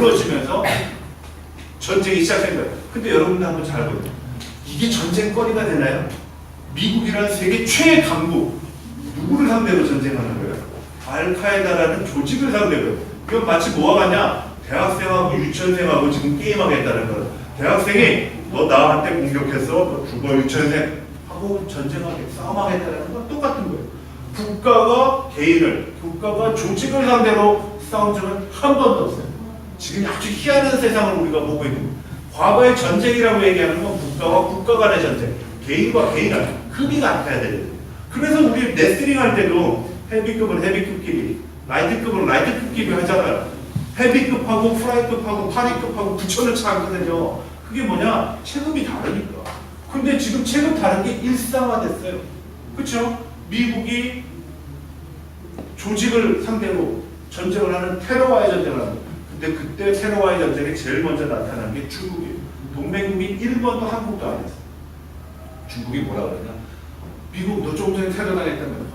이루어지면서 전쟁이 시작된 거예요. 근데 여러분들 한번 잘 보세요. 이게 전쟁거리가 되나요? 미국이라는 세계 최애 강국 누구를 상대로 전쟁하는 거예요? 알카에다라는 조직을 상대로. 이건 마치 뭐와 같냐? 대학생하고 유치원생하고 지금 게임하겠다는 거예요. 대학생이 너 나한테 공격했어, 너 죽어. 유치원생 하고 전쟁하게 싸움하겠다는 건 똑같은 거예요. 국가가 개인을, 국가가 조직을 상대로 싸운 적은 한 번도 없어요. 지금 아주 희한한 세상을 우리가 보고 있는 거예요. 과거의 전쟁이라고 얘기하는 건 국가와 국가 간의 전쟁, 개인과 개인 간의 급이가 안 타야 돼요. 그래서 우리 레슬링 할 때도 헤비급은 헤비급끼리, 라이트급은 라이트급끼리 하잖아요. 헤비급하고 프라이급하고 파리급하고 붙여놓지 않거든요. 그게 뭐냐? 체급이 다르니까. 근데 지금 체급 다른 게 일상화됐어요. 그렇죠? 미국이 조직을 상대로 전쟁을 하는 테러와의 전쟁을 합니다. 근데 그때 테러와의 전쟁에 제일 먼저 나타난 게 중국이에요. 동맹국인 일본도 한국도 안 했어요. 중국이 뭐라 그러냐? 미국 너 조금 전에 테러 당했다면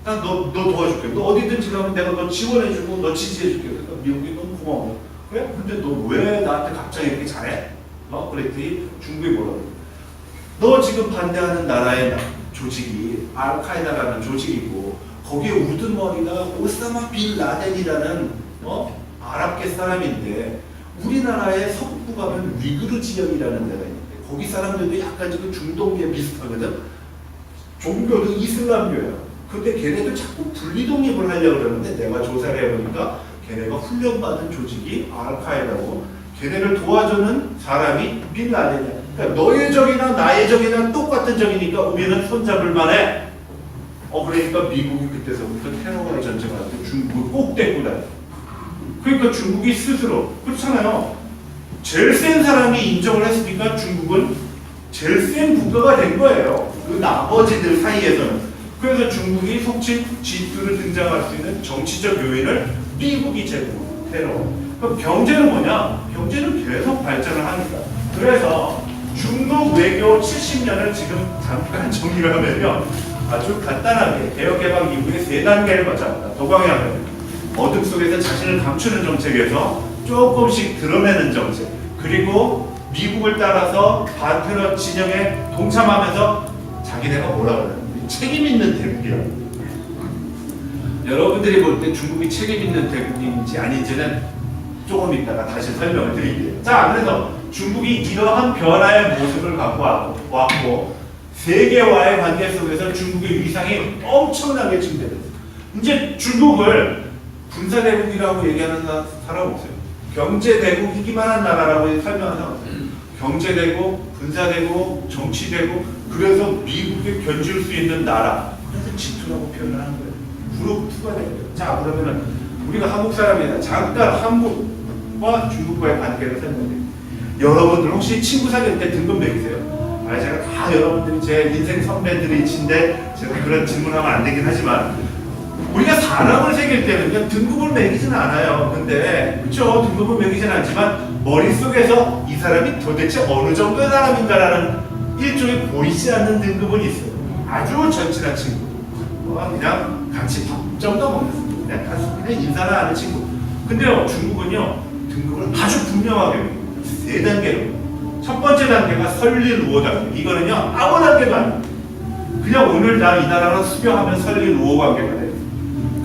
난 너 도와줄게. 너 어디든지 가면 내가 너 지원해주고 너 지지해줄게. 그러니까 미국이 너무 고마워. 그래? 근데 너 왜 나한테 갑자기 이렇게 잘해? 그랬더니 중국이 뭐라 그래? 너 지금 반대하는 나라의 조직이 알카에다라는 조직이고 거기에 우두머리가 오사마 빌 라덴이라는 아랍계 사람인데 우리나라의 서북부 가면 위그르 지역이라는 데가 있는데 거기 사람들도 약간 지금 중동계 비슷하거든. 종교도 이슬람교야. 근데 걔네들 자꾸 분리독립을 하려고 그러는데 내가 조사를 해보니까 걔네가 훈련받은 조직이 알카에다고 걔네를 도와주는 사람이 빌 라덴이야. 그러니까 너의 적이나 나의 적이나 똑같은 적이니까 우리는 손잡을 만해. 그러니까 미국이 그때서부터 테러와의 전쟁을 할 때 중국을 꼭 데리고 다녀. 그러니까 중국이 스스로 그렇잖아요. 제일 센 사람이 인정을 했으니까 중국은 제일 센 국가가 된 거예요. 그 나머지들 사이에서는. 그래서 중국이 속칭 G2를 등장할 수 있는 정치적 요인을 미국이 제공, 테러. 그럼 경제는 뭐냐? 경제는 계속 발전을 하니까. 그래서 중국 외교 70년을 지금 잠깐 정리를 하면요. 아주 간단하게 개혁개방 이후에 세 단계를 거쳐갑니다. 도광양은 어둠 속에서 자신을 감추는 정책에서 조금씩 드러내는 정책, 그리고 미국을 따라서 반테러 진영에 동참하면서 자기네가 뭐라 그러냐? 책임 있는 대국이라고. 여러분들이 볼 때 중국이 책임 있는 대국인지 아닌지는 조금 이따가 다시 설명을 드릴게요. 자, 그래서 중국이 이러한 변화의 모습을 갖고 왔고 세계와의 관계 속에서 중국의 위상이 엄청나게 증대됐어요. 이제 중국을 군사대국이라고 얘기하는 사람 없어요. 경제대국이기만 한 나라라고 설명하는 사람 없어요. 경제대국, 군사대국, 정치대국, 그래서 미국에 견줄 수 있는 나라. 그래서 G2라고 표현을 하는 거예요. 그룹 2가 된 거예요. 자, 그러면은 우리가 한국 사람이나 잠깐 한국과 중국과의 관계를 설명드릴게요. 여러분들 혹시 친구 사귈 때 등급 매기세요? 제가 다 여러분들이 제 인생 선배들이신데 제가 그런 질문하면 안 되긴 하지만 우리가 사람을 새길 때는 등급을 매기지는 않아요. 근데 그렇죠, 등급을 매기지는 않지만 머릿속에서 이 사람이 도대체 어느 정도의 사람인가라는 일종의 보이지 않는 등급은 있어요. 아주 절친한 친구, 그냥 같이 밥 정도 먹는, 그냥 인사나 하는 친구. 근데요, 중국은요 등급을 아주 분명하게 세 단계로. 첫 번째 단계가 설릴 우호 단계. 이거는요 아무 단계도 아니에요. 그냥 오늘 나 이 나라로 수교하면 설릴 우호 관계가 돼요.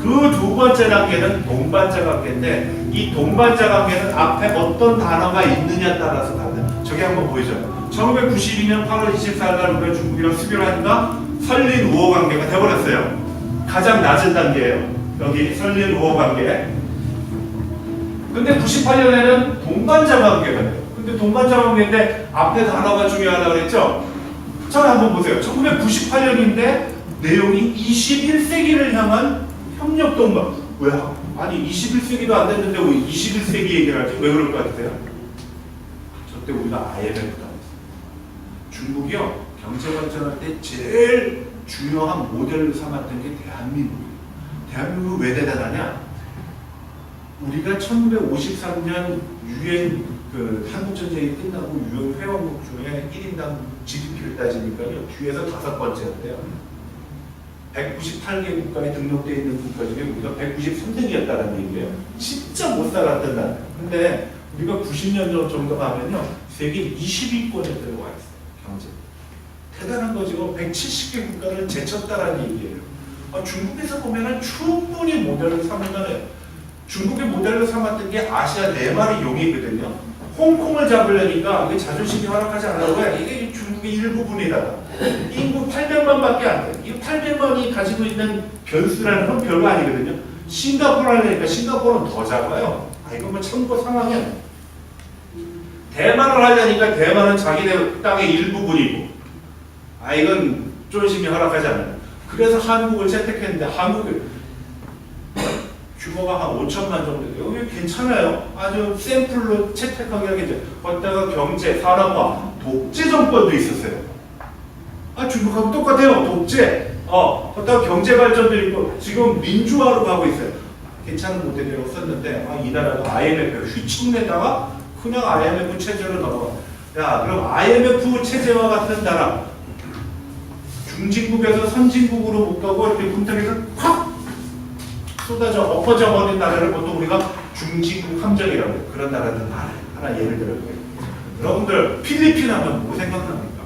그 두 번째 단계는 동반자 관계인데 이 동반자 관계는 앞에 어떤 단어가 있느냐에 따라서 다르다. 저기 한번 보이죠. 1992년 8월 24일 우리가 중국이랑 수교를 하니까 설릴 우호 관계가 돼버렸어요. 가장 낮은 단계예요. 여기 설릴 우호 관계. 근데 98년에는 동반자 관계가 돼요. 근데 동반자 관계인데 앞에 단어가 중요하다고 그랬죠? 자, 한번 보세요. 1998년인데 내용이 21세기를 향한 협력 동반. 왜? 아니 21세기도 안 됐는데 왜 21세기 얘기를 하지? 왜 그럴 것 같아요? 저때 우리가 IMF도 안 했어요. 중국이요 경제 발전할 때 제일 중요한 모델로 삼았던 게 대한민국이에요. 대한민국이 왜 대단하냐? 우리가 1953년 유엔 한국전쟁이 끝나고 유엔 회원국 중에 1인당 GDP를 따지니까요 뒤에서 5번째였대요. 198개 국가에 등록되어 있는 국가 중에 우리가 193등이었다는 얘기예요. 진짜 못 살았던 나라. 근데 우리가 90년 정도 가면요, 세계 20위권에 들어와 있어요. 경제. 대단한 거죠. 170개 국가를 제쳤다라는 얘기예요. 중국에서 보면은 충분히 모델을 삼는다네요. 중국의 모델로 삼았던 게 아시아 4마리 용이거든요. 홍콩을 잡으려니까 이게 자존심이 허락하지 않아요. 이게 중국의 일부분이다. 인구 800만밖에 안 돼. 이 800만이 가지고 있는 변수라는 건 별거 아니거든요. 싱가포르 하려니까 싱가포르는 더 작아요. 이건 뭐 참고 상황이야. 대만을 하려니까 대만은 자기네 땅의 일부분이고, 이건 존심이 허락하지 않아요. 그래서 한국을 채택했는데 한국은 규모가 한 5천만 정도 돼요. 여기 괜찮아요. 아주 샘플로 채택하게 하겠죠. 거기다가 경제, 산업화, 독재 정권도 있었어요. 중국하고 똑같아요. 독재. 거기다가 경제 발전도 있고 지금 민주화로 가고 있어요. 괜찮은 모델이라고 썼는데 이 나라가 IMF 휘청내다가 그냥 IMF 체제로 넘어가. 야, 그럼 IMF 체제와 같은 나라, 중진국에서 선진국으로 못 가고 이렇게 문턱에서 확 쏟아져 엎어져 버린 나라를 보통 우리가 중진국 함정이라고 해요. 그런 나라들 하나 예를 들어요. 여러분들 필리핀 하면 뭐 생각납니까?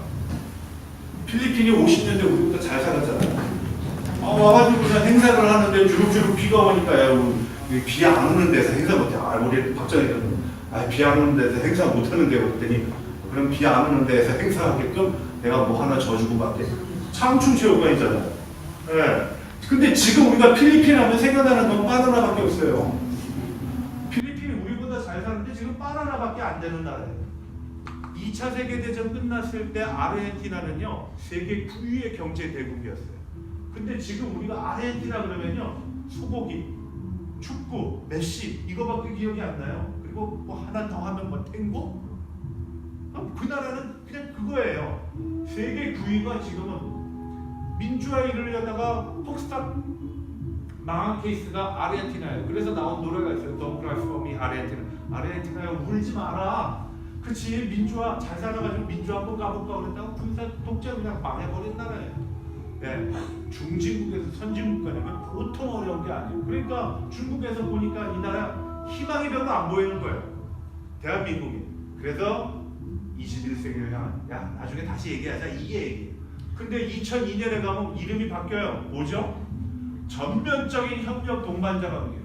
필리핀이 50년대 우리보다 잘 살았잖아요. 와가지고 그냥 행사를 하는데 주룩주룩 비가 오니까 비 안 오는 데서 행사 못해. 우리 박정희는 비 안 오는 데서 행사 못하는데 그랬더니 그럼 비 안 오는 데서 행사하게끔 내가 뭐 하나 져주고 밖에 창충체육관이잖아요. 네. 근데 지금 우리가 필리핀 하면 생각나는 건 바나나밖에 없어요. 필리핀이 우리보다 잘 사는데 지금 바나나밖에 안 되는 나라예요. 2차 세계대전 끝났을 때 아르헨티나는요, 세계 9위의 경제 대국이었어요. 근데 지금 우리가 아르헨티나 그러면요, 소고기, 축구, 메시 이거밖에 기억이 안 나요. 그리고 뭐 하나 더 하면 뭐 탱고? 그 나라는 그냥 그거예요. 세계 9위가 지금은 민주화에 이르려다가 폭스탑 망한 케이스가 아르헨티나예요. 그래서 나온 노래가 있어요. Don't cry for me, 아르헨티나. 아르헨티나야 울지 마라. 그치, 민주화 잘 살아가지고 민주화 한번 가볼까 그랬다가 군사 독재 그냥 망해버린 나라예요. 네. 중진국에서 선진국가라면 보통 어려운 게 아니에요. 그러니까 중국에서 보니까 이 나라 희망이 별로 안 보이는 거예요. 대한민국이. 그래서 21세기를 향한, 야, 나중에 다시 얘기하자, 이게 얘기예요. 근데 2002년에 가면 이름이 바뀌어요. 뭐죠? 전면적인 협력 동반자 관계예요.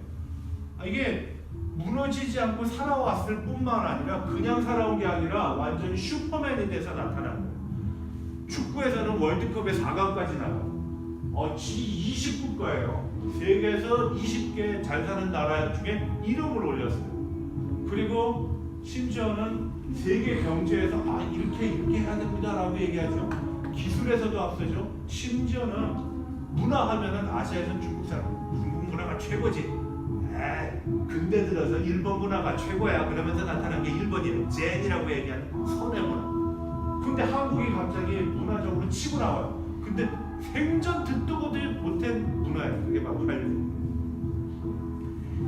이게 무너지지 않고 살아왔을 뿐만 아니라 그냥 살아온 게 아니라 완전히 슈퍼맨이 돼서 나타난 거예요. 축구에서는 월드컵에 4강까지 나가요. G20국가예요. 세계에서 20개 잘 사는 나라 중에 이름을 올렸어요. 그리고 심지어는 세계 경제에서 이렇게 해야 됩니다라고 얘기하죠. 기술에서도 앞서죠. 심지어는 문화하면은 아시아에서는 중국 문화가 최고지. 근대 들어서 일본 문화가 최고야 그러면서 나타난 게 일본이 젠이라고 얘기하는 선의 문화. 근데 한국이 갑자기 문화적으로 치고 나와요. 근데 생전 듣도 보도 못한 문화예요. 그게 바로 한류.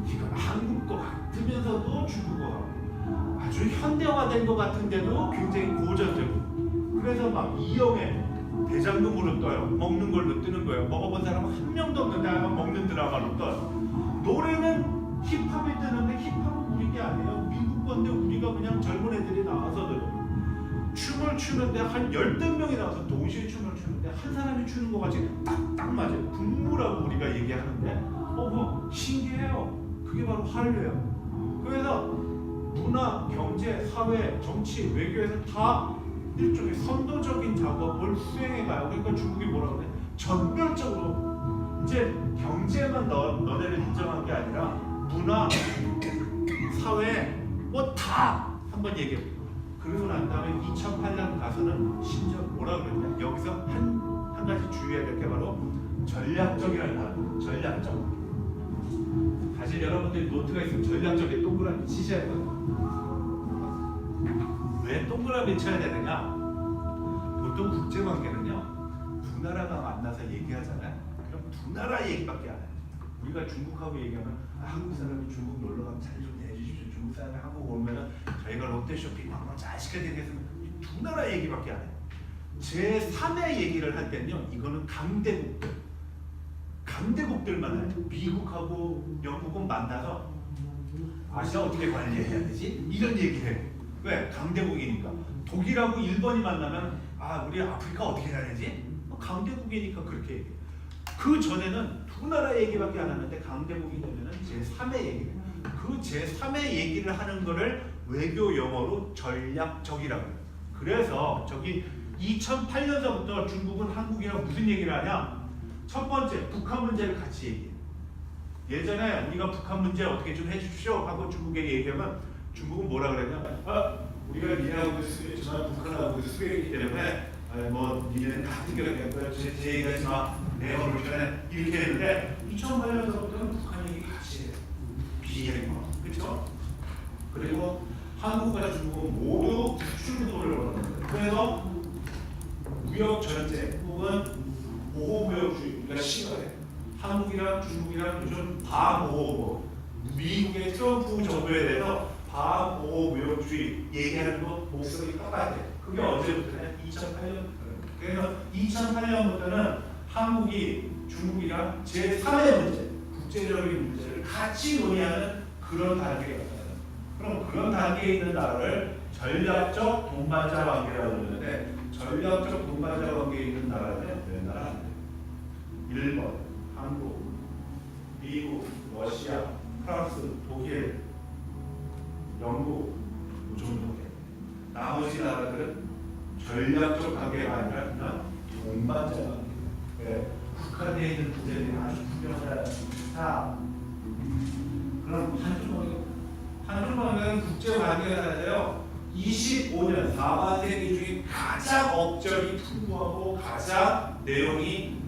이건 한국 거 같으면서도 중국 거 같고 아주 현대화된 것 같은데도 굉장히 고전적이고. 그래서 막 이영애 대장금으로 떠요. 먹는 걸로 뜨는 거예요. 먹어본 사람은 한 명도 없는데 먹는 드라마로 떠요. 노래는 힙합이 뜨는데 힙합은 우리 게 아니에요. 미국 건데 우리가 그냥 젊은 애들이 나와서 들어요. 춤을 추는데 한 10명이 나와서 동시에 춤을 추는데 한 사람이 추는 거 같이 딱 맞아요. 군무라고 우리가 얘기하는데 뭐 신기해요. 그게 바로 한류예요. 그래서 문화, 경제, 사회, 정치, 외교에서 다 일종의 선도적인 작업을 수행해가요. 그러니까 중국이 뭐라 그래? 전면적으로 이제 경제만 너네를 인정한 게 아니라 문화, 사회 뭐 다 한번 얘기해. 그러고 난 다음에 2008년 가서는 심지어 뭐라 그러냐? 여기서 한 가지 주의해야 될 게 바로 전략적이라는 단어. 전략적. 사실 여러분들이 노트가 있으면 전략적인 동그라미 치셔야 돼요. 왜 동그라미 쳐야 되느냐? 보통 국제관계는요, 두 나라가 만나서 얘기하잖아요. 그럼 두 나라 얘기밖에 안 해요. 우리가 중국하고 얘기하면 한국 사람이 중국 놀러 가면 잘 좀 해주십시오. 중국 사람이 한국 오면은 저희가 롯데쇼핑 한번 잘 시켜드리겠습니다. 두 나라 얘기밖에 안 해요. 제3의 얘기를 할 때는요, 이거는 강대국들, 강대국들 만나요. 미국하고 영국은 만나서 아시아 어떻게 관리해야 되지? 이런 얘기해요. 왜? 강대국이니까. 독일하고 일본이 만나면 우리 아프리카 어떻게 해야 되지? 강대국이니까 그렇게 얘기해요. 그 전에는 두 나라 얘기밖에 안 하는데 강대국이 되면은 제3의 얘기를. 그 제3의 얘기를 하는 거를 외교 용어로 전략적이라고 해요. 그래서 저기 2008년서부터 중국은 한국이랑 무슨 얘기를 하냐? 첫 번째, 북한 문제를 같이 얘기해요. 예전에 우리가 북한 문제 어떻게 좀 해주십시오 하고 중국에게 얘기하면 중국은 뭐라 그랬냐? 우리가 니네하고도 수교했지만 북한하고도 수교했기 때문에 니네는 같은 격이고요. 제 얘기하지 마. 내 얼굴 전에 이렇게 했는데 2008년서부터는 북한 얘기 같이 해요. 비핵화. 그렇죠? 그리고 한국과 중국은 모두 수출구도를 원합니다. 그래서 무역 전쟁 혹은 보호무역주의 우리가 싫어해. 한국이랑 중국이랑 요즘 반보호, 미국의 트럼프 정부에 대해서 반보호무역주의 얘기하는 거 목소리 똑같아. 그게 언제부터냐? 2008년부터. 그래서 2008년부터는 한국이 중국이랑 제3의 문제, 국제적인 문제를 같이 논의하는 그런 단계가 있어요. 그럼 그런 단계에 있는 나라를 전략적 동반자 관계라고 그러는데 전략적 동반자 관계에 있는 나라는 몇 나라? 일본, 한국, 미국, 러시아, 프랑스, 독일, 영국 이 정도 돼. 나머지 나라들은 전략적 관계가 아니라 그냥 동반자 관계. 네. 북한에 있는 문제들이 아주 중요하다. 자, 그럼 한중 관계는 국제 관계가 아니라요. 25년 4반세기 중에 가장 업적이 풍부하고 가장 내용이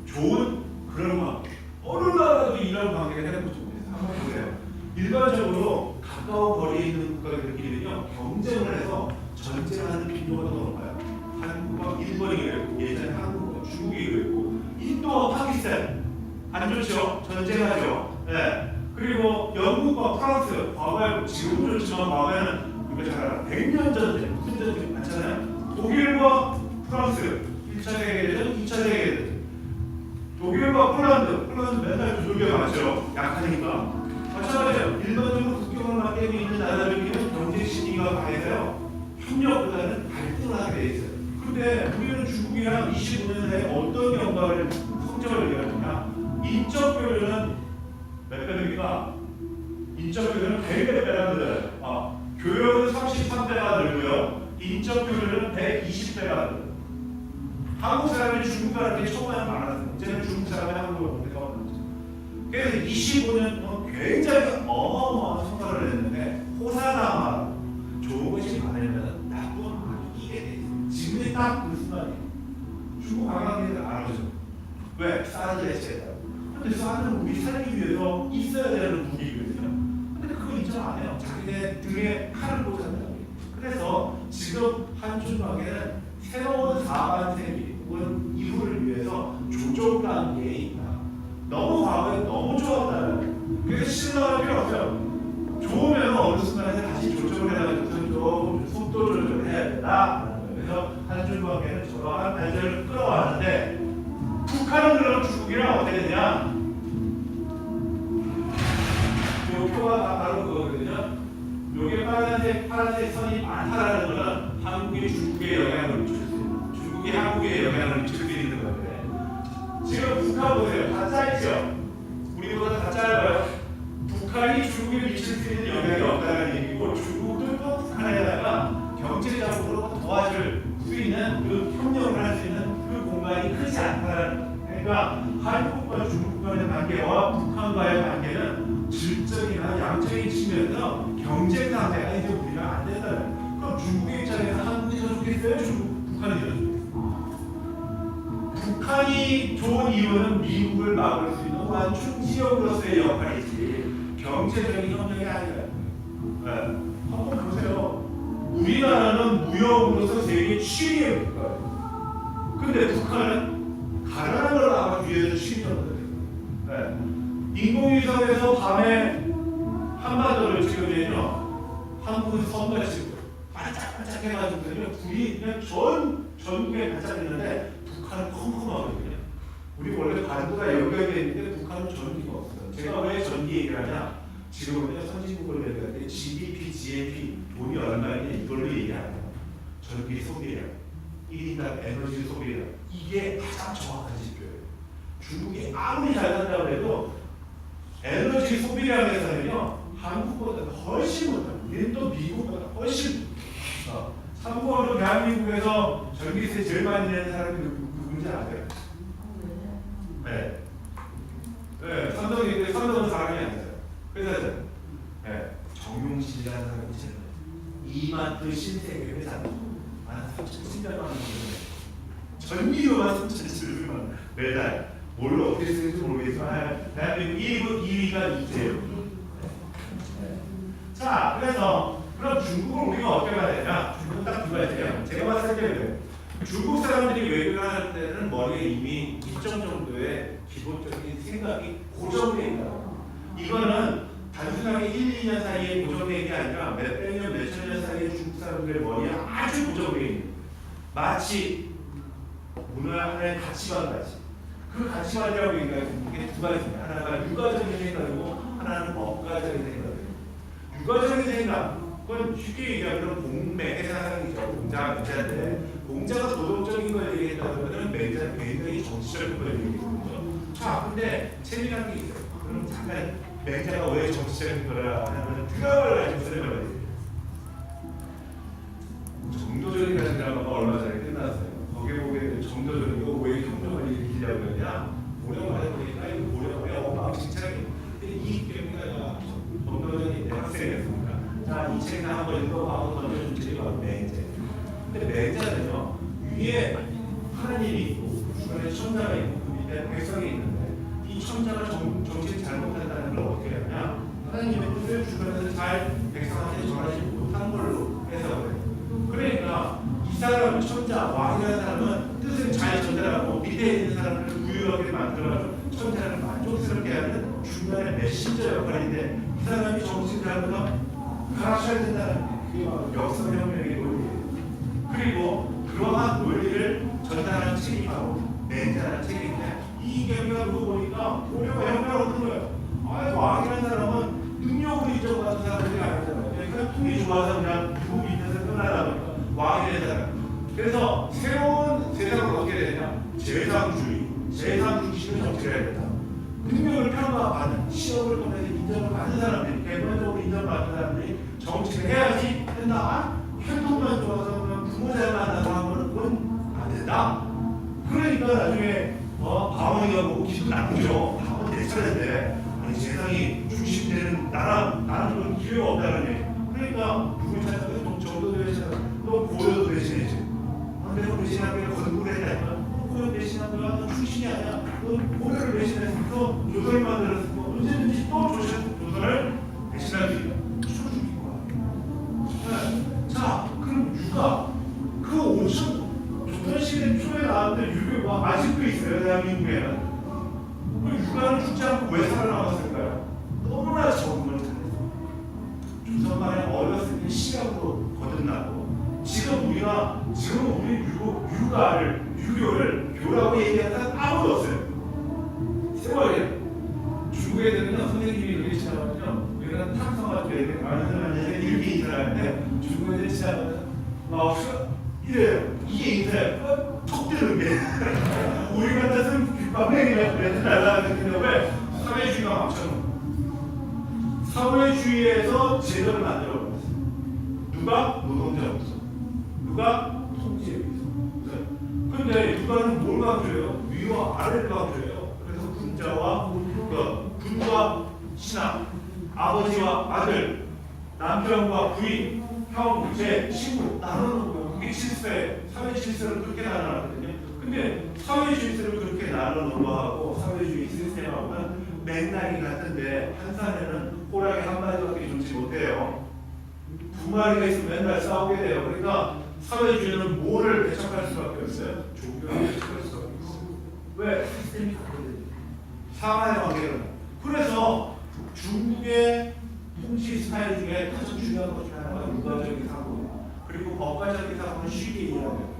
좋은 그런 관계. 어느 나라도 이런 관계가 해보지 못해요. 한번 보세요. 일반적으로 가까운 거리에 있는 국가들끼리는요 경쟁을 해서 전쟁하는 빈도가 더 높아요. 한국과 일본이 그랬고 예전에 한국과 중국이 그랬고 인도와 파키스탄 안 좋죠? 전쟁하죠. 네. 그리고 영국과 프랑스 과거에 지금은 좋지만 과거에는 우리가 잘 알아 100년 전쟁 무슨 전쟁 많잖아요. 독일과 프랑스 1차 세계대전 2차 세계대전 독일과 폴란드 맨날 두들겨 맞죠. 약하니까 마찬가지로 일반적으로 국경을 맞대고 있는 나라들끼리는 경제 시기가 강해서요 협력보다는 갈등을 하게 돼 있어요. 근데 우리는 중국이랑 25년 내에 어떤 영광을 성적을 얘기하느냐? 인적 교류는 몇 배입니까? 인적 교류는 100몇 배나 늘어요. 교역은 33배가 늘고요. 인적 교류는 120배가 늘어요. 한국 사람이 중국 사람들이 초반에 많았어요. 이제는 중국 사람이 한국을 못 해가지고. 그래서 25년 동안 굉장히 어마어마한 성과를 냈는데 호사다마 좋은 것이 많으면 나쁜 것이 이게 돼 있어요. 지금이 딱 그 순간이에요. 중국 관광객들 알아죠. 왜? 사드 해체다. 근데 사드는 우리 살기 위해서 있어야 되는 무기거든요. 근데 그거 인정 안 해요. 자기네 등에 칼을 꽂았다고. 그래서 지금 한중 관계는 새로운 4반세기 혹은 이후를 위해서 조정 단계에 있다. 너무 과거에 너무 좋았다는 거예요. 그래서 실망할 필요 없어요. 좋으면 어느 순간에 다시 조정을 해가지고 좀 속도 조절을 해야 된다. 그래서 한중 관계는 저러한 발전을 끌어왔는데 북한은 그럼 중국이랑 어떻게 되냐? 이 표가 바로 그거거든요. 요게 파란색 선이 많다라는 거는 한국이 중국에 영향을 미칠 수 있는, 중국이 한국에 영향을 미칠 수 있는 건데 지금 북한 보세요. 다 짧죠? 우리보다 다 짧아요. 북한이 중국에 미칠 수 있는 영향이 없다는 얘기고 중국도 또 북한에다가 경제적으로 도와줄 수 있는 그 협력을 할 수 있는 그 공간이 크지 않다는 거예요. 그러니까 한국과 중국 간의 관계와 북한과의 관계는 질적이나 양적인 측면에서 경쟁 상태가 이제 우리가 안 된다는 거예요. 그럼 중국의 입장에서 한국이 더 좋겠어요? 북한이 더 좋겠어요? 북한이 좋은 이유는 미국을 막을 수 있는 완충 지역으로서의 역할이지 경제적인 협력이 아니라는 거예요. 네. 한번 보세요. 우리나라는 무역으로서 세계 7위의 국가예요. 근데 북한은 가난한 걸 아마 위해서 7위였거든요. 네. 인공위성에서 밤에 한반도를 찍으면요 한국은 섬같이 반짝반짝 해가지고 불이 그냥 전국에 반짝이는데 북한은 컴컴하거든요. 우리 원래 반도가 연결되어 있는데 북한은 전기가 없어요. 제가 왜 전기 얘기를 하냐? 지금은요, 선진국을 얘기할 때 GDP, GNP, 돈이 얼마냐 이걸로 얘기하는 전기 소비량, 1인당 에너지 소비량, 이게 가장 정확한 지표예요. 중국이 아무리 잘 산다고 해도 에너지 소비량에서는요, 한국보다 훨씬 못해요. 우리는 또 미국보다 훨씬 참고로 대한민국에서 전기세 제일 많이 내는 사람이 누군지 아세요? 네. 네, 선동은 사람이 아니죠. 그래서 네, 정용실이라는 사람이 있잖아요. 이마트 신세계 회사 한 3,700만 원 정도 전기료만 3,700만 원 매달. 뭘로 어떻게 쓰는지 모르겠지만 대한민국 2위가 이태요. 네. 자, 그래서 그럼 중국을 우리가 어떻게 봐야 되냐? 중국은 딱 두 가지예요. 제가 봤을 때는 중국 사람들이 외교를 할 때는 머리에 이미 일정 정도의 기본적인 생각이 고정되어 있다. 이거는 단순하게 1, 2년 사이에 고정되어 있는 게 아니라 몇백 년, 몇천 년 사이에 중국 사람들의 머리에 아주 고정되어 있는, 마치 문화 하나의 가치관 같이. 그 가치관이라고 얘기하는 게 두 가지입니다. 하나가 육가적인 생각이고 하나는 법가적인 생각이에요. 육가적인 생각은 쉽게 얘기하면 공매, 해상이죠. 공자인데 공자가 도덕적인 걸 얘기했다면 맹자는 굉장히 정치적인 걸 얘기했거든요. 자, 근데 재미난 게 있어요. 그럼 잠깐 맹자가 왜 정치적인 거라 하면 그걸 가지고 설명을 해요. 정도적인 드라마가 얼마 전에 끝났어요. 거기에 보게 정도적인 거 왜 경력을 일으키려고 그러냐? 모령을 해보니까 이 모령을 엉망진창이에요. 근데 이 경우가 정도적인 학생이었습니다. 자, 이 책을 한번 읽어보고 던져준 책이 바로 맹자. 근데 맹자는요, 위에 하나님이 있고 주변에 천사가 있고 그 밑에 백성이 있는데 이 천사가 정신 잘못한다는 걸 어떻게 하냐? 하나님의 뜻을 주변에서 잘 백성한테 전하지 못한 걸로 해석을 해요. 그러니까 이 사람 천자, 왕이라는 사람은 뜻을 잘 전달하고 밑에 있는 사람을 부유하게 만들어가지고 천자를 만족스럽게 하는 중간의 메신저 역할인데 이 사람이 정신 잘못하면 가르쳐야 된다는 게 그게 바로 역사혁명의 논리예요. 그리고 그러한 논리를 전달하는 책이 바로 맹자라는 책인데 이 경우가 그거 보니까 오려가 혁명을 얻는 거예요. 왕이라는 사람은 능력으로 인정받는 사람들이 아니잖아요. 그러니까 통이 좋아서 그냥 누구 밑에서 끝나다 보니까 왕이 되는 사람. 그래서 새로운 세상을 어떻게 되냐? 재상 중심의 정치를 해야 된다. 능력을 평가받는, 시험을 통해서 인정을 받는 사람들이, 객관적으로 인정받는 사람들이 정치를 해야지 된다. 행동만 좋아서 그냥 부모 잘 만나서 하면 그건 안 된다. 그러니까 나중에 바원이가 보고 기분 나쁘죠. 바원 내 차례인데 아니 세상이 중심되는 나는 그런 기회가 없다는 얘기. 그러니까 누구 찾아서 정도 대신하고 또 고려도 대신해지. 내가 대신한 게 건국을 했다니까. 고려 대신한 거야. 너 출신이 아니야. 너 고려를 대신해서 또 조선을 만들었을 거 언제든지 또 조선을 대신할 수 있다. 쳐주기 거야. 네. 자, 그럼 유가 그 5천 조선시대 초에 나왔던 유교가 아직도 있어요. 대한민국에는. 그 유가는 죽지 않고 왜 살아남았을까요? 너무나 적응을 잘했어. 조선만에 어렸을 때 시각으로 거듭나고 지금 우리 유교를 교라고 얘기하는 사람 아무도 없어요. 세월에 중국에 되면 선생님이 이렇게 지나가면요, 우리는 탁성가지고 얘기해 가는 이렇게 인사를 하는데 중국에 지나가면 이래요. 이게 인사예요. 톡 뜨는 게 우리 같았으면 귓밥행이라고 그래도 날라가는데 왜? 사회주의가 막혀놓은 사회주의에서 제도를 만들어버렸어요. 누가? 노동자 없어. 누가? 통치에 의해서. 근데 누가는 뭘 강조해요? 위와 아래를 강조해요. 그래서 군과 신하, 아버지와 아들, 남편과 부인, 형, 제, 친구 나누는 거예요. 그게 질서예요. 사회 질서를 그렇게 나누거든요. 근데 사회 질서를 그렇게 나누는 거하고 사회주의 시스템하고는 맥락이 같은데 한 산에는 호랑이 한 마리밖에 죽지 못해요. 두 마리가 있으면 맨날 싸우게 돼요. 그러니까 사회주의는 뭐를 배척할 수밖에 없어요? 종교를 배척할 수밖에 없어요. 왜? 시스템이 같거든요. 상하의 관계는. 그래서 중국의 통치 스타일 중에 가장 중요한 것 중에 하나가 육가적인 사고예요. 그리고 법가적인 사고는 쉽게 이해하면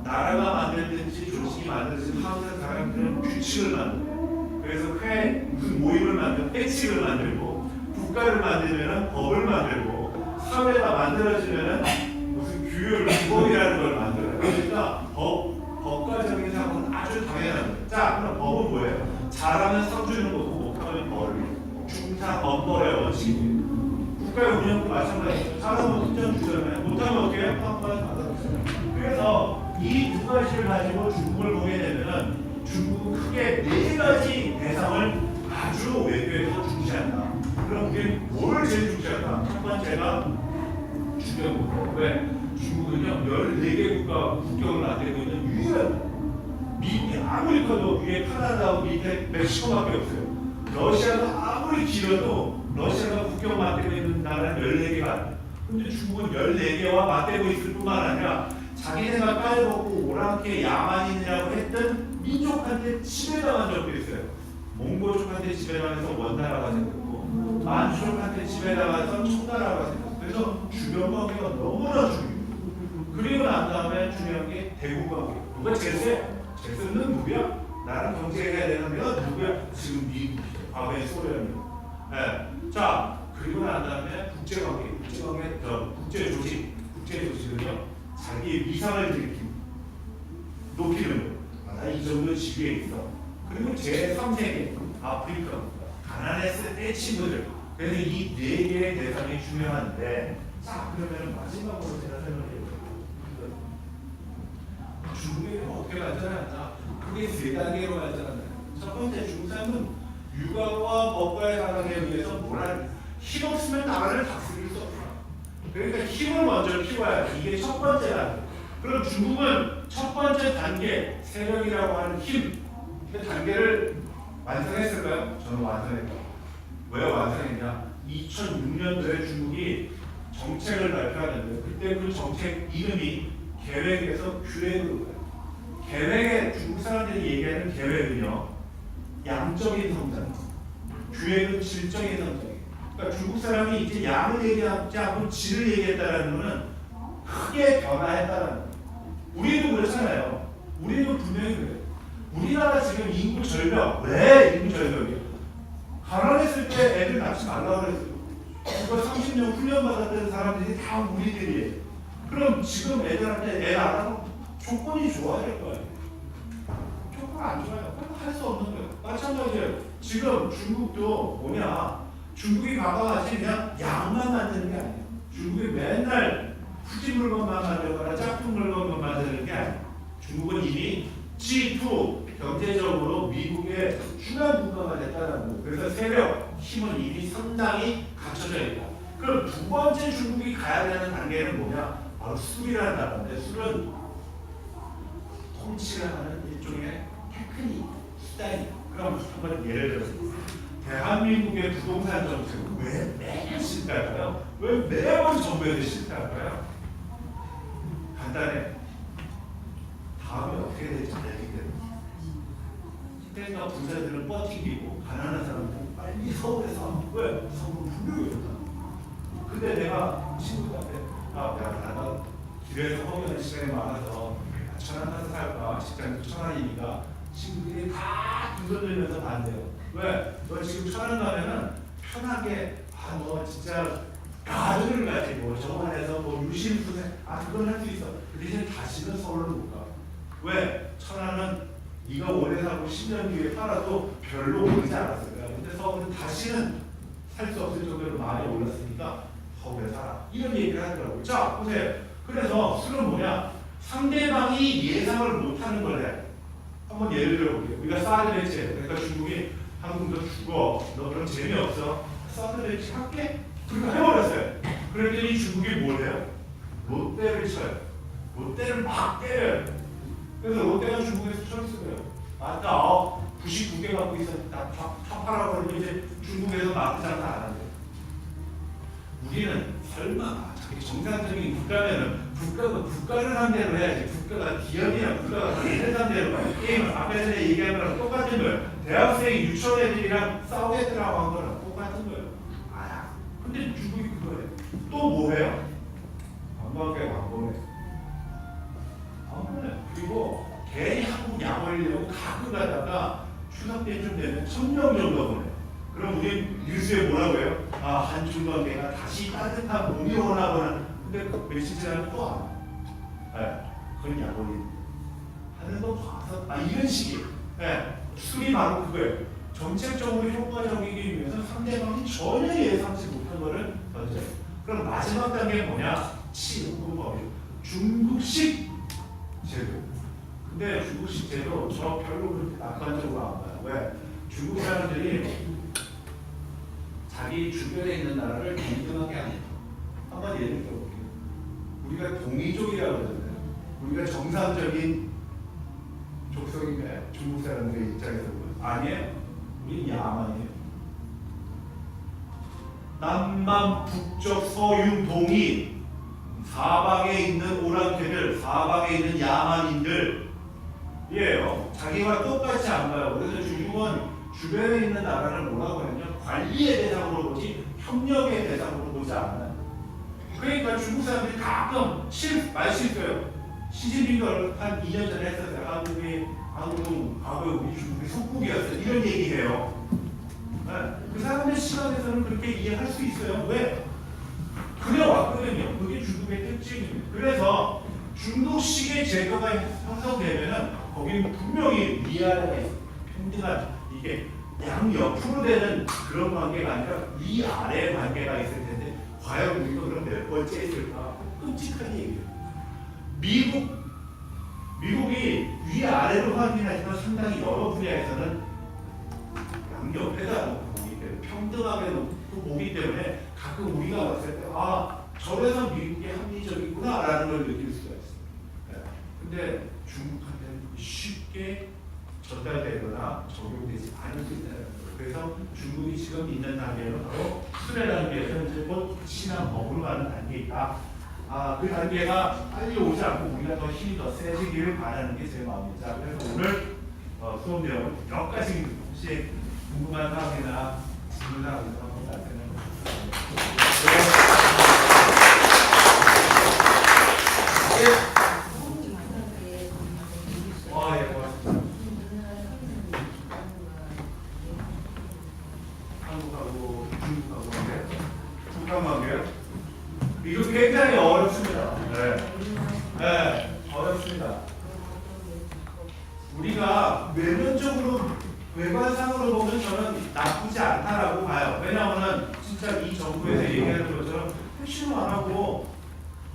나라가 만들든지 조직이 만들든지 항상 사람들은 규칙을 만들어요. 그래서 무슨 모임을 만들고 회칙을 만들고 국가를 만들면 법을 만들고 사회가 만들어지면 무슨 규율이라는 걸 만들어요. 그러니까 법과적인 사고는 아주 당연한 거예요. 자, 그럼 법은 뭐예요? 잘하면 상 주는 거고 못하면 벌. 중상 엄벌의 원칙이에요. 국가의 운영도 마찬가지예요. 잘하면 훈장 주잖아요. 못하면 어떻게 해요? 판단을 받아주잖아요. 그래서 이 두 가지를 가지고 중국을 보게 되면은 중국은 크게 네 가지 대상을 아주 외교에서 중시한다. 그럼 그게 뭘 제일 중시한다? 첫 번째가 주변국. 왜? 중국은요 14개 국가 국경을 나대고 있는 유일한 미국이 아무리 커도 위에 카나다하고 밑에 멕시코밖에 없어요. 러시아가 아무리 길어도 러시아가 국경 맞대고 있는 나라는 14개가 아니에요. 근데 중국은 14개와 맞대고 있을 뿐만 아니라 자기네가 까여먹고 오랑캐 야만인이라고 했던 민족한테 지배당한 적도 있어요. 몽골족한테 지배당해서 원나라가 생겼고 만주족한테 지배당해서 청나라가 생겼고 그래서 주변 관계가 너무나 중요해요. 그리고 난 다음에 중요한 게 대국 관계. 누가 제일 세? 제일 세는 누구야? 나랑 경쟁해야 되는 데가 누구야? 지금 미국이죠. 과거의 소련이요. 네. 자, 그리고 난 다음에 국제관계, 국제조직은요, 자기의 위상을 높이는 거예요. 이 정도 지위에 있어. 그리고 제3세계, 아프리카, 가난했을 때 친구들. 그래서 이 네 개의 대상이 중요한데, 자, 그러면 마지막으로 제가 설명해볼게요. 중국이 어떻게 발전하냐? 그게 세 단계로 발전한다. 첫 번째, 중국 사람은 육아와 법과의 사랑에 의해서 힘없으면 나라를 다스릴 수 없다. 그러니까 힘을 먼저 키워야 돼. 이게 첫 번째 단계. 그럼 중국은 첫 번째 단계, 세력이라고 하는 힘, 그 단계를 완성했을까요? 저는 완성했다. 왜 완성했냐? 2006년도에 중국이 정책을 발표하는데 그때 그 정책 이름이 계획에서 규획으로 가요. 계획에 중국 사람들이 얘기하는 계획은요, 양적인 성장, 규획은 질적인 성장. 그러니까 중국 사람이 이제 양을 얘기하지 않고 질을 얘기했다는 것은 크게 변화했다는 거예요. 우리도 그렇잖아요. 우리도 분명히 그래요. 우리나라 지금 인구 절벽, 왜 인구 절벽이에요? 가난했을 때 애들 낳지 말라고 그랬어요. 그거 30년 훈련 받았던 사람들이 다 우리들이에요. 그럼 지금 애들한테 애 낳으라고 조건이 좋아야 될 거 아니에요? 조건 안 좋아요. 할 수 없는 거예요. 마찬가지예요. 지금 중국도 뭐냐? 중국이 과거같이 그냥 양만 만드는 게 아니에요. 중국이 맨날 후진 물건만 만들거나 짝퉁 물건만 만드는 게 아니에요. 중국은 이미 G2 경제적으로 미국의 중요한 국가가 됐다는 거예요. 그래서 세력, 힘은 이미 상당히 갖춰져 있다. 그럼 두 번째 중국이 가야 되는 단계는 뭐냐? 바로 술이라는 단어인데 술은 통치를 하는 일종의 테크닉, 수단이. 그럼 한번 예를 들어서 대한민국의 부동산 정책은 왜 매년 실패할까요? 왜 매번 정부에서 실패할까요? 간단해. 다음에 어떻게 될지 알기 때문에. 그러니까 부자들은 버티기고 가난한 사람들은 빨리 서울에 사. 왜? 서울은 불교였다. 근데 내가 친구들한테 내가 길에서 허기하는 시간이 많아서 천안 가서 살까? 직장도 천안이니까 친구들이 다 두들리면서 반대요. 왜? 너 지금 천안 가면은 편하게 너 진짜 가족을 가지고 저 안에서 뭐 유심수세 그건 할 수 있어. 근데 이제 다시는 서울로 못 가. 왜? 천안은 네가 오래 살고 10년 뒤에 팔아도 별로 오르지 않았을 거야. 근데 서울은 다시는 살 수 없을 정도로 많이 올랐으니까 서울에 살아. 이런 얘기를 하더라고요. 자, 보세요. 그래서 술은 뭐냐? 상대방이 예상을 못하는 걸 해. 한번 예를 들어볼게요. 우리가 사드배치. 그러니까 중국이 한국 너 죽어. 너 그럼 재미없어. 사드배치 할게? 그러니까 해버렸어요. 그랬더니 중국이 뭘 해요? 롯데를 쳐요. 롯데를 막 때려요. 그래서 롯데가 중국에서 철수해요. 맞다. 99개 갖고 있었다. 다 팔아버리고 이제 중국에서 마트 장사 안 한대요. 우리는 설마 자기 정상적인 국가면은 국가를 상대로 해야지. 국가가 기업이나 국가가 다른 상대로 게임을 아까 전에 얘기한 거랑 똑같은 거예요. 대학생이 유치원 애들이랑 싸우겠더라고 한 거랑 똑같은 거예요. 근데 중국이 그거예요. 또 뭐 해요? 관광객 광고네. 그리고 가다가 추석 때쯤 되면 1000명 정도 보내. 그럼 우리 뉴스에 뭐라고 해요? 아, 한중 관계가 다시 따뜻한 봄이 오나 보나. 근데 그 며칠 지나면 또 안 와. 네, 그건 약올리 하는 거 봐서 이런 식이에요. 네, 술이 바로 그거예요. 정책적으로 효과적이기 위해서 상대방이 전혀 예상치 못한 거를 던져요. 그럼 마지막 단계는 뭐냐? 치료법이죠. 중국식 제도. 근데 중국식 제도 저 별로 그렇게 낙관적으로 안 봐요. 왜? 중국 사람들이 자기 주변에 있는 나라를 동등하게 안 해요. 한번 예를 들어볼게요. 우리가 동이족이라고 그러잖아요. 우리가 정상적인 족속인가요? 중국 사람들의 입장에서 보면 아니에요. 우린 야만이에요. 남만 북쪽 서윤 동이 사방에 있는 오랑캐들, 사방에 있는 야만인들 이에요. 자기와 똑같이 안 봐요. 그래서 중국은 주변에 있는 나라를 뭐라고 하냐면 관리의 대상으로 보지 협력의 대상으로 보지 않아요. 그러니까 중국 사람들이 가끔 말실수해요. 시진핑을 한 2년 전에 했었어요. 한국은 과거에 우리 중국이 속국이었어요. 이런 얘기해요. 네. 그 사람의 시각에서는 그렇게 이해할 수 있어요. 왜? 그래 왔거든요. 그게 중국의 특징입니다. 그래서 중국식의 제도가 형성되면은 거기는 분명히 위아래가 있어요. 평등한 이게 양옆으로 되는 그런 관계가 아니라 위아래 관계가 있을 텐데 과연 우리가 그럼 몇 번째 있을까? 끔찍한 얘기예요. 미국이 위아래로 확인하지만 상당히 여러 분야에서는 양옆에다 놓고 보기 때문에 평등하게 놓고 보기 때문에 가끔 우리가 봤을 때 저래서 미국이 합리적이구나 라는 걸 느낄 수가 있어요. 네. 근데 중국한테는 쉽게 전달되거나 적용되지 않을 수 있다는 거예요. 그래서 중국이 지금 있는 단계는 바로 수레 단계에서 이제 곧 신앙 법으로 가는 단계에 있다. 그 단계가 빨리 오지 않고 우리가 더 힘이 더 세지기를 바라는 게 제 마음입니다. 그래서 오늘 수업 내용은 몇 가지 혹시 궁금한 사항이나 질문 사항이 있으면 한번 말씀해 주세요. 예, 고맙습니다. 한국하고 중국하고 북한 관계요? 이거 굉장히 어렵습니다. 네, 어렵습니다. 우리가 외면적으로 외관상으로 보면 저는 나쁘지 않다라고 봐요. 왜냐하면 진짜 이 정부에서 얘기하는 것처럼 핵심을 안 하고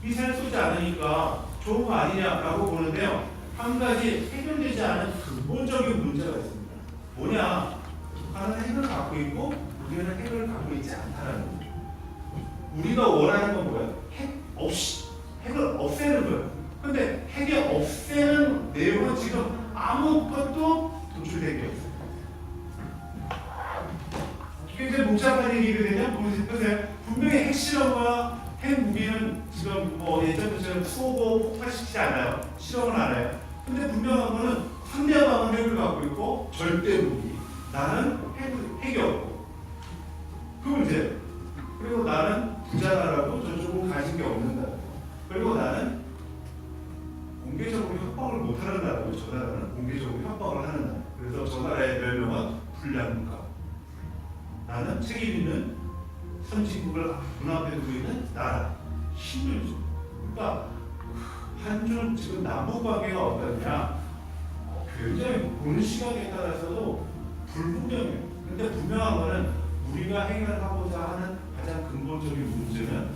미사일 쏘지 않으니까 좋은 거 아니냐라고 보는데요. 한 가지 해결되지 않은 근본적인 문제가 있습니다. 뭐냐? 북한은 핵을 갖고 있고 우리는 핵을 갖고 있지 않다는 거예요. 우리가 원하는 건 뭐예요? 핵을 없애는 거예요. 근데 핵을 없애는 내용은 지금 아무것도 도출된 게 없어요. 굉장히 복잡한 얘기거든요. 보세요. 분명히 핵실험과 핵무기는 지금 예전처럼 쏘고 폭발시키지 않아요. 실험은 안 해요. 근데 분명한 거는 상대방은 핵을 갖고 있고 절대 무기. 나는 핵이 없고. 그 문제예요. 그리고 나는 부자나라고 저쪽은 가진 게 없는 나라. 그리고 나는 공개적으로 협박을 못하는 나라고 저 나라는 공개적으로 협박을 하는 나라. 그래서 저 나라의 별명은 불량국가. 나는 책임 있는 선진국을 눈앞에 두고 있는 나라. 힘들죠. 그러니까 한중 지금 남북 관계가 어떠냐? 굉장히 보는 시각에 따라서도 불분명해요. 근데 분명한 거는 우리가 해결하고자 하는 가장 근본적인 문제는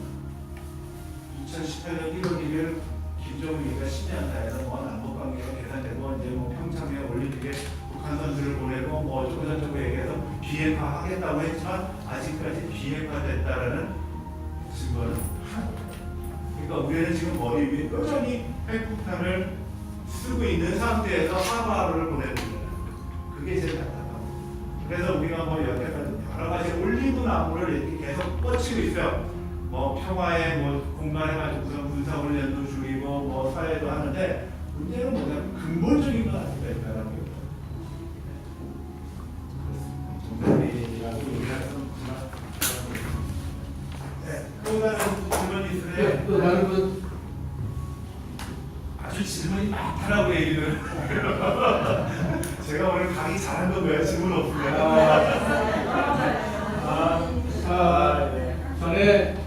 2018년 1월 1일 김정일이가 신년사에서 남북 관계가 개선되고 이제 평창에 올림픽에 북한 선수를 보내고 어쩌고저쩌고 얘기해서 비핵화하겠다고 했지만 아직까지 비핵화됐다라는 증거는 하나도. 그러니까 우리는 지금 머리 위에 여전히 핵폭탄을 쓰고 있는 상태에서 사과를 보내는 거예요. 그게 제일 답답합니다. 그래서 우리가 여태까지 여러 가지 올리브 나무를 이렇게 계속 뻗치고 있어요. 평화의 공간해가지고 우선 군사훈련도 줄이고 사회도 하는데 문제는 뭐냐면 근본적인 건 아닌가 있다라는 게 정답이라고 얘기하는 거지만 또 다른 질문이 있으세요? 또 다른 분 아주 질문이 많다라고 얘기를 제가 오늘 강의 잘한 건가요? 질문 없으면. 네. 저는